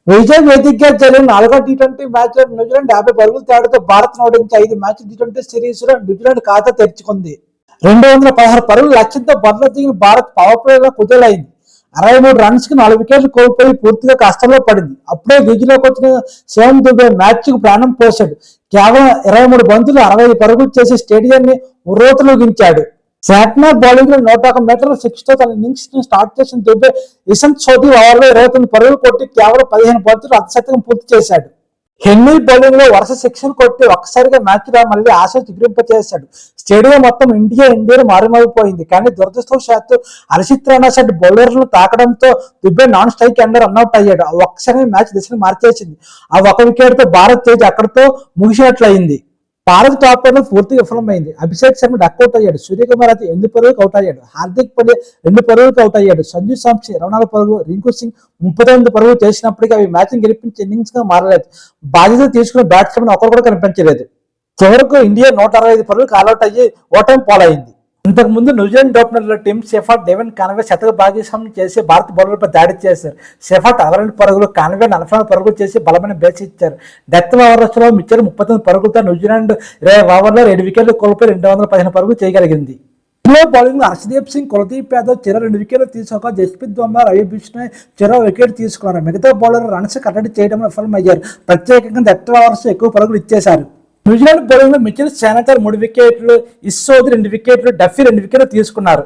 విజయ్ వేదికగా జరిగిన 4వ టీ20 మ్యాచ్ లో న్యూజిలాండ్ 50 పరుగుల తేడాతో భారత్ ఓడించి 5 మ్యాచ్ టీ20 సిరీస్ లో న్యూజిలాండ్ ఖాతా తెరుచుకుంది. 216 పరుగుల లక్ష్యంతో బరిలో దిగిన భారత్ పవర్ ప్లేలో కుదేలైంది. 63 రన్స్ కి 4 వికెట్లు కోల్పోయి పూర్తిగా కష్టంలో పడింది. అప్పుడే వీధిలోకి వచ్చిన శివం దుబే మ్యాచ్ కు ప్రాణం పోశాడు. కేవలం 23 బంతులు 65 పరుగులు చేసి స్టేడియాన్ని ఉర్రూతలూగించాడు. శాట్నా బౌలింగ్ లో 101 మీటర్ల 6 తో తన ఇన్నింగ్స్ ను స్టార్ట్ చేసిన దుబే ఇషాంత్ సోది ఓవర్లో 29 పరుగులు కొట్టి కేవలం 15 బంతులు అర్ధశతకం పూర్తి చేశాడు. హెన్రీ బౌలింగ్ లో వరుస శిక్షలు కొట్టి ఒక్కసారిగా మ్యాచ్ లో మళ్ళీ ఆశ చిగురింపచేశాడు. స్టేడియం మొత్తం ఇండియాను మారుమోగిపోయింది. కానీ దురదృష్టవశాత్తు హర్షిత్ రాణా షెట్ బౌలర్లను తాకడంతో దుబే నాన్ స్ట్రైక్ అండర్ రన్అట్ అయ్యాడు. ఒక్కసారి మ్యాచ్ దిశను మార్చేసింది. ఆ ఒక వికెట్ తో భారత్ తేజ్ అక్కడితో ముగిసినట్లయింది. భారత్ టాప్ ఆర్డర్ పూర్తిగా విఫలమైంది. అభిషేక్ శర్మ డక్అవుట్ అయ్యాడు. సూర్యకుమార్ అయితే 8 పరుగులకు అవుట్ అయ్యాడు. హార్దిక్ పాండ్యా 2 పరుగులకు అవుట్ అయ్యాడు. సంజు శాంసన్ 24 పరుగులు, రింకు సింగ్ 39 పరుగులు చేసినప్పటికీ అవి మ్యాచ్ గెలిపించే ఇన్నింగ్స్ గా మారలేదు. బాధ్యత తీసుకున్న బ్యాట్స్మెన్ ఒకరు కూడా కనిపించలేదు. చివరకు ఇండియా 165 పరుగులకు ఆల్అౌట్ అయ్యి ఓటమి పాలైంది. ఇంతకుముందు న్యూజిలాండ్ ఓపెనర్లు టిమ్ షెఫర్డ్, డెవెన్ కాన్వే శతక భాగస్వామ్యం చేసి భారత బౌలర్లపై దాడి చేశారు. షెఫర్డ్ 62 పరుగులు, కాన్వే 44 పరుగులు చేసి బలమైన బేస్ ఇచ్చారు. డెత్ ఓవర్స్ లో మిచ్చర్ 39 పరుగులతో న్యూజిలాండ్ 20 ఓవర్లో 2 వికెట్లు కోల్పోయి 215 పరుగులు చేయగలిగింది. బౌలింగ్ లో హర్షదీప్ సింగ్, కులదీప్ యాదవ్ చెరో 2 వికెట్లు తీసుకోగా జస్ప్రీత్ బుమ్రా, రవి బిష్ణోయ్ చెరో వికెట్ తీసుకున్నారు. మిగతా బౌలర్లు రన్స్ కట్టడి చేయడంలో విఫలమయ్యారు. ప్రత్యేకంగా డెత్ ఓవర్స్ ఎక్కువ పరుగులు ఇచ్చేశారు. న్యూజిలాండ్ బౌలింగ్ లో మిచెల్ శానకర్ 3 వికెట్లు, ఇస్సోది 2 వికెట్లు, డఫీ 2 వికెట్లు తీసుకున్నారు.